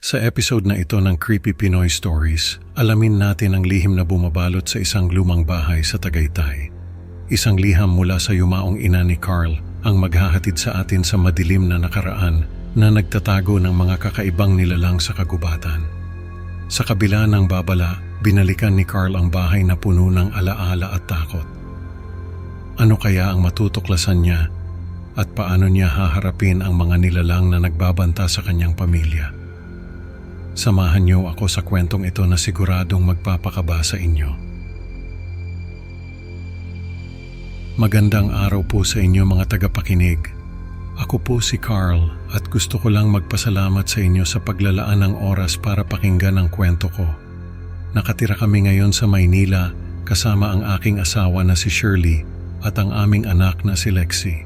Sa episode na ito ng Creepy Pinoy Stories, alamin natin ang lihim na bumabalot sa isang lumang bahay sa Tagaytay. Isang liham mula sa yumaong ina ni Carl ang maghahatid sa atin sa madilim na nakaraan na nagtatago ng mga kakaibang nilalang sa kagubatan. Sa kabila ng babala, binalikan ni Carl ang bahay na puno ng alaala at takot. Ano kaya ang matutuklasan niya at paano niya haharapin ang mga nilalang na nagbabanta sa kanyang pamilya? Samahan niyo ako sa kwentong ito na siguradong magpapakaba sa inyo. Magandang araw po sa inyo mga tagapakinig. Ako po si Carl at gusto ko lang magpasalamat sa inyo sa paglalaan ng oras para pakinggan ang kwento ko. Nakatira kami ngayon sa Maynila kasama ang aking asawa na si Shirley at ang aming anak na si Lexi.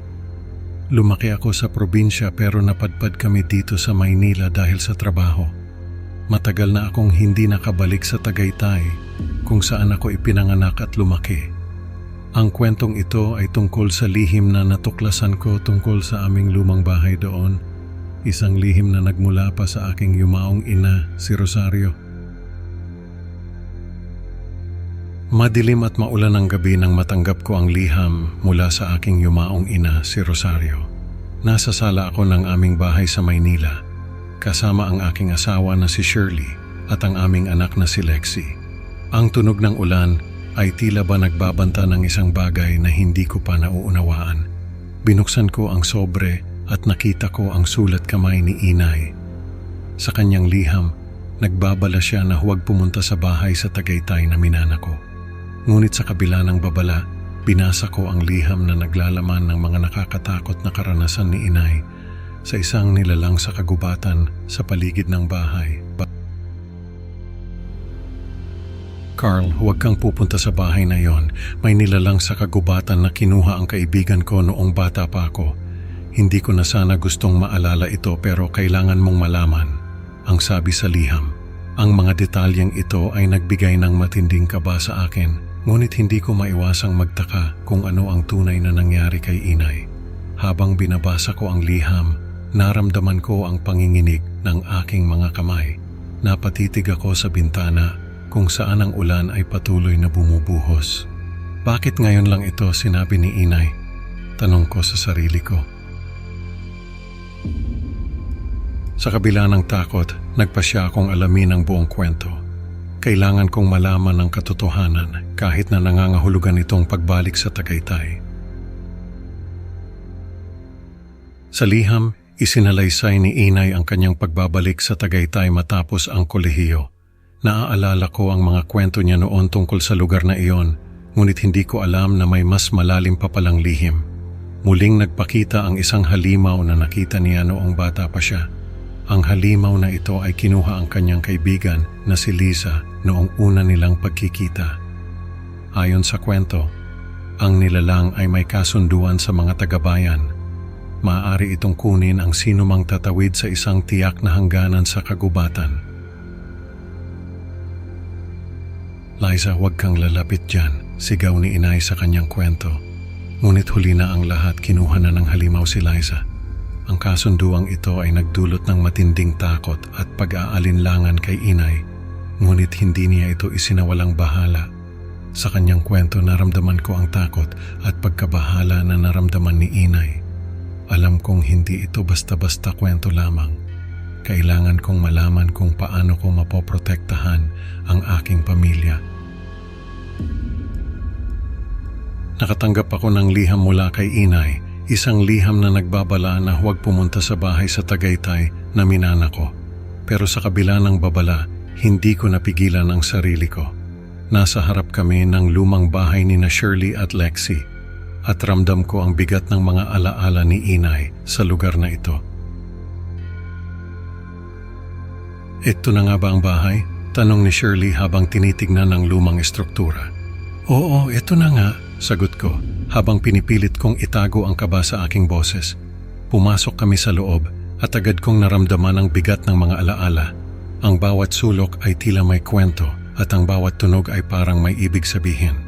Lumaki ako sa probinsya pero napadpad kami dito sa Maynila dahil sa trabaho. Matagal na akong hindi nakabalik sa Tagaytay kung saan ako ipinanganak at lumaki. Ang kwentong ito ay tungkol sa lihim na natuklasan ko tungkol sa aming lumang bahay doon. Isang lihim na nagmula pa sa aking yumaong ina, si Rosario. Madilim at maulan ang gabi nang matanggap ko ang liham mula sa aking yumaong ina, si Rosario. Nasa sala ako ng aming bahay sa Maynila, kasama ang aking asawa na si Shirley at ang aming anak na si Lexi. Ang tunog ng ulan ay tila ba nagbabanta ng isang bagay na hindi ko pa nauunawaan. Binuksan ko ang sobre at nakita ko ang sulat kamay ni Inay. Sa kanyang liham, nagbabala siya na huwag pumunta sa bahay sa Tagaytay na minana ko. Ngunit sa kabila ng babala, binasa ko ang liham na naglalaman ng mga nakakatakot na karanasan ni Inay sa isang nilalang sa kagubatan sa paligid ng bahay. Carl, huwag kang pupunta sa bahay na yon. May nilalang sa kagubatan na kinuha ang kaibigan ko noong bata pa ako. Hindi ko na sana gustong maalala ito pero kailangan mong malaman. Ang sabi sa liham, ang mga detalyeng ito ay nagbigay ng matinding kaba sa akin. Ngunit hindi ko maiwasang magtaka kung ano ang tunay na nangyari kay Inay. Habang binabasa ko ang liham, naramdaman ko ang panginginig ng aking mga kamay. Napatitig ako sa bintana kung saan ang ulan ay patuloy na bumubuhos. Bakit ngayon lang ito sinabi ni Inay? Tanong ko sa sarili ko. Sa kabila ng takot, nagpasya akong alamin ang buong kwento. Kailangan kong malaman ang katotohanan kahit na nangangahulugan itong pagbalik sa Tagaytay. Sa liham, isinalaysay ni Inay ang kanyang pagbabalik sa Tagaytay matapos ang kolehiyo. Naaalala ko ang mga kwento niya noon tungkol sa lugar na iyon, ngunit hindi ko alam na may mas malalim pa palang lihim. Muling nagpakita ang isang halimaw na nakita niya noong bata pa siya. Ang halimaw na ito ay kinuha ang kanyang kaibigan na si Liza noong una nilang pagkikita. Ayon sa kwento, ang nilalang ay may kasunduan sa mga tagabayan. Maaari itong kunin ang sinumang tatawid sa isang tiyak na hangganan sa kagubatan. Liza, huwag kang lalapit dyan, sigaw ni Inay sa kanyang kwento. Ngunit huli na ang lahat, kinuha na ng halimaw si Liza. Ang kasunduang ito ay nagdulot ng matinding takot at pag-aalinlangan kay Inay, ngunit hindi niya ito isinawalang bahala. Sa kanyang kwento, naramdaman ko ang takot at pagkabahala na naramdaman ni Inay. Alam kong hindi ito basta-basta kwento lamang. Kailangan kong malaman kung paano ko mapoprotektahan ang aking pamilya. Nakatanggap ako ng liham mula kay Inay, isang liham na nagbabala na huwag pumunta sa bahay sa Tagaytay na minana ko. Pero sa kabila ng babala, hindi ko napigilan ang sarili ko. Nasa harap kami ng lumang bahay ni na Shirley at Lexi at ramdam ko ang bigat ng mga alaala ni Inay sa lugar na ito. Ito na nga ba ang bahay? Tanong ni Shirley habang tinitignan ang lumang estruktura. Oo, ito na nga, sagot ko habang pinipilit kong itago ang kaba sa aking boses. Pumasok kami sa loob at agad kong naramdaman ang bigat ng mga alaala. Ang bawat sulok ay tila may kwento at ang bawat tunog ay parang may ibig sabihin.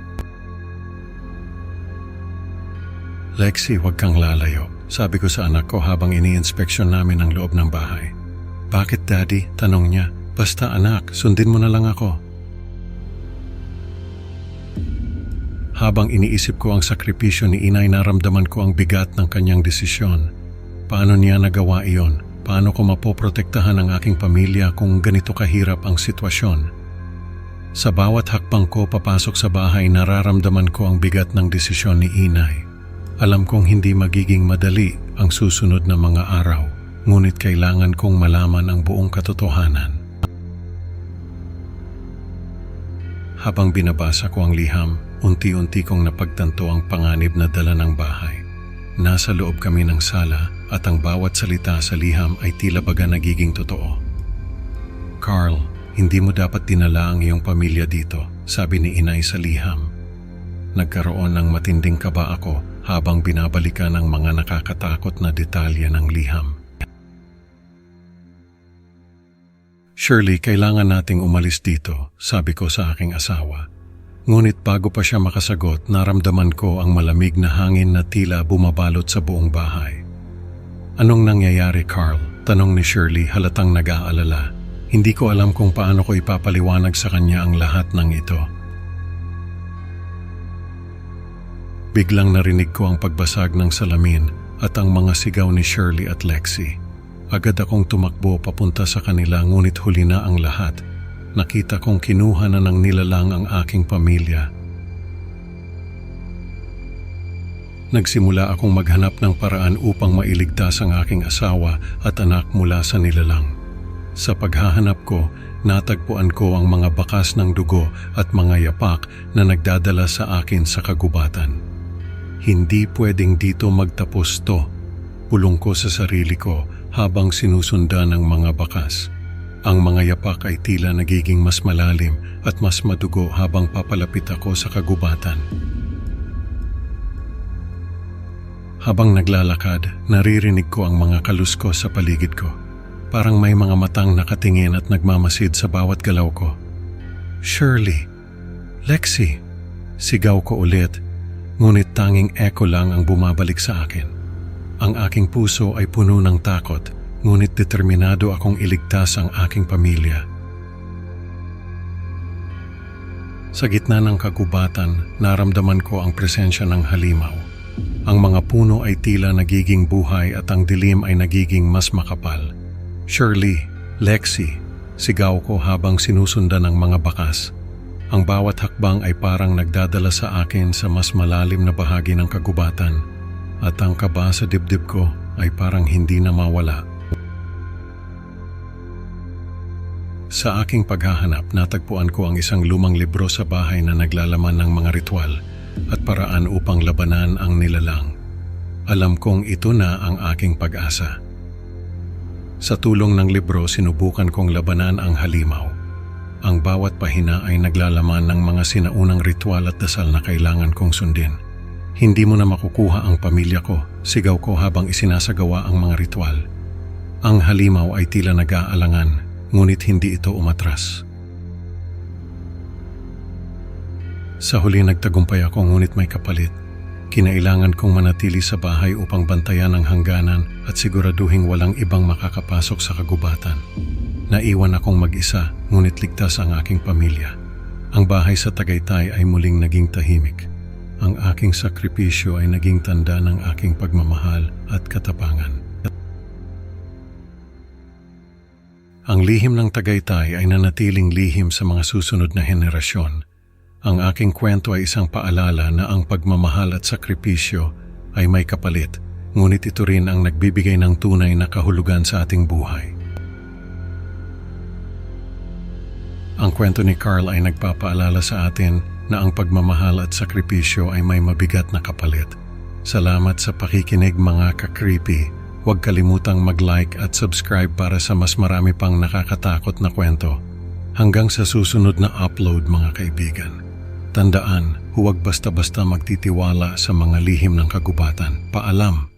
Lexi, huwag kang lalayo, sabi ko sa anak ko habang ini-inspeksyon namin ang loob ng bahay. Bakit daddy? Tanong niya. Basta anak, sundin mo na lang ako. Habang iniisip ko ang sakripisyo ni inay, naramdaman ko ang bigat ng kanyang desisyon. Paano niya nagawa iyon? Paano ko mapoprotektahan ang aking pamilya kung ganito kahirap ang sitwasyon? Sa bawat hakbang ko papasok sa bahay, nararamdaman ko ang bigat ng desisyon ni inay. Alam kong hindi magiging madali ang susunod na mga araw, ngunit kailangan kong malaman ang buong katotohanan. Habang binabasa ko ang liham, unti-unti kong napagtanto ang panganib na dala ng bahay. Nasa loob kami ng sala at ang bawat salita sa liham ay tila baga nagiging totoo. Carl, hindi mo dapat dinala ang iyong pamilya dito, sabi ni inay sa liham. Nagkaroon ng matinding kaba ako habang binabalikan ang mga nakakatakot na detalye ng liham. Shirley, kailangan nating umalis dito, sabi ko sa aking asawa. Ngunit bago pa siya makasagot, naramdaman ko ang malamig na hangin na tila bumabalot sa buong bahay. Anong nangyayari, Carl? Tanong ni Shirley, halatang nag-aalala. Hindi ko alam kung paano ko ipapaliwanag sa kanya ang lahat ng ito. Biglang narinig ko ang pagbasag ng salamin at ang mga sigaw ni Shirley at Lexi. Agad akong tumakbo papunta sa kanila, ngunit huli na ang lahat. Nakita kong kinuha na ng nilalang ang aking pamilya. Nagsimula akong maghanap ng paraan upang mailigtas ang aking asawa at anak mula sa nilalang. Sa paghahanap ko, natagpuan ko ang mga bakas ng dugo at mga yapak na nagdadala sa akin sa kagubatan. Hindi pwedeng dito magtapos to. Pulong ko sa sarili ko habang sinusundan ng mga bakas. Ang mga yapak ay tila nagiging mas malalim at mas madugo habang papalapit ako sa kagubatan. Habang naglalakad, naririnig ko ang mga kaluskos sa paligid ko. Parang may mga matang nakatingin at nagmamasid sa bawat galaw ko. Shirley! Lexi! Sigaw ko ulit, ngunit tanging echo lang ang bumabalik sa akin. Ang aking puso ay puno ng takot, ngunit determinado akong iligtas ang aking pamilya. Sa gitna ng kagubatan, naramdaman ko ang presensya ng halimaw. Ang mga puno ay tila nagiging buhay at ang dilim ay nagiging mas makapal. Shirley, Lexi, sigaw ko habang sinusundan ng mga bakas. Ang bawat hakbang ay parang nagdadala sa akin sa mas malalim na bahagi ng kagubatan, at ang kaba sa dibdib ko ay parang hindi na mawala. Sa aking paghahanap, natagpuan ko ang isang lumang libro sa bahay na naglalaman ng mga ritual at paraan upang labanan ang nilalang. Alam kong ito na ang aking pag-asa. Sa tulong ng libro, sinubukan kong labanan ang halimaw. Ang bawat pahina ay naglalaman ng mga sinaunang ritual at dasal na kailangan kong sundin. Hindi mo na makukuha ang pamilya ko, sigaw ko habang isinasagawa ang mga ritual. Ang halimaw ay tila nag-aalangan, ngunit hindi ito umatras. Sa huli nagtagumpay ako, ngunit may kapalit. Kinailangan kong manatili sa bahay upang bantayan ang hangganan at siguraduhing walang ibang makakapasok sa kagubatan. Naiwan akong mag-isa, ngunit ligtas ang aking pamilya. Ang bahay sa Tagaytay ay muling naging tahimik. Ang aking sakripisyo ay naging tanda ng aking pagmamahal at katapangan. Ang lihim ng Tagaytay ay nanatiling lihim sa mga susunod na henerasyon. Ang aking kwento ay isang paalala na ang pagmamahal at sakripisyo ay may kapalit, ngunit ito rin ang nagbibigay ng tunay na kahulugan sa ating buhay. Ang kwento ni Carl ay nagpapaalala sa atin na ang pagmamahal at sakripisyo ay may mabigat na kapalit. Salamat sa pakikinig mga ka-creepy. Huwag kalimutang mag-like at subscribe para sa mas marami pang nakakatakot na kwento. Hanggang sa susunod na upload mga kaibigan. Tandaan, huwag basta-basta magtitiwala sa mga lihim ng kagubatan. Paalam!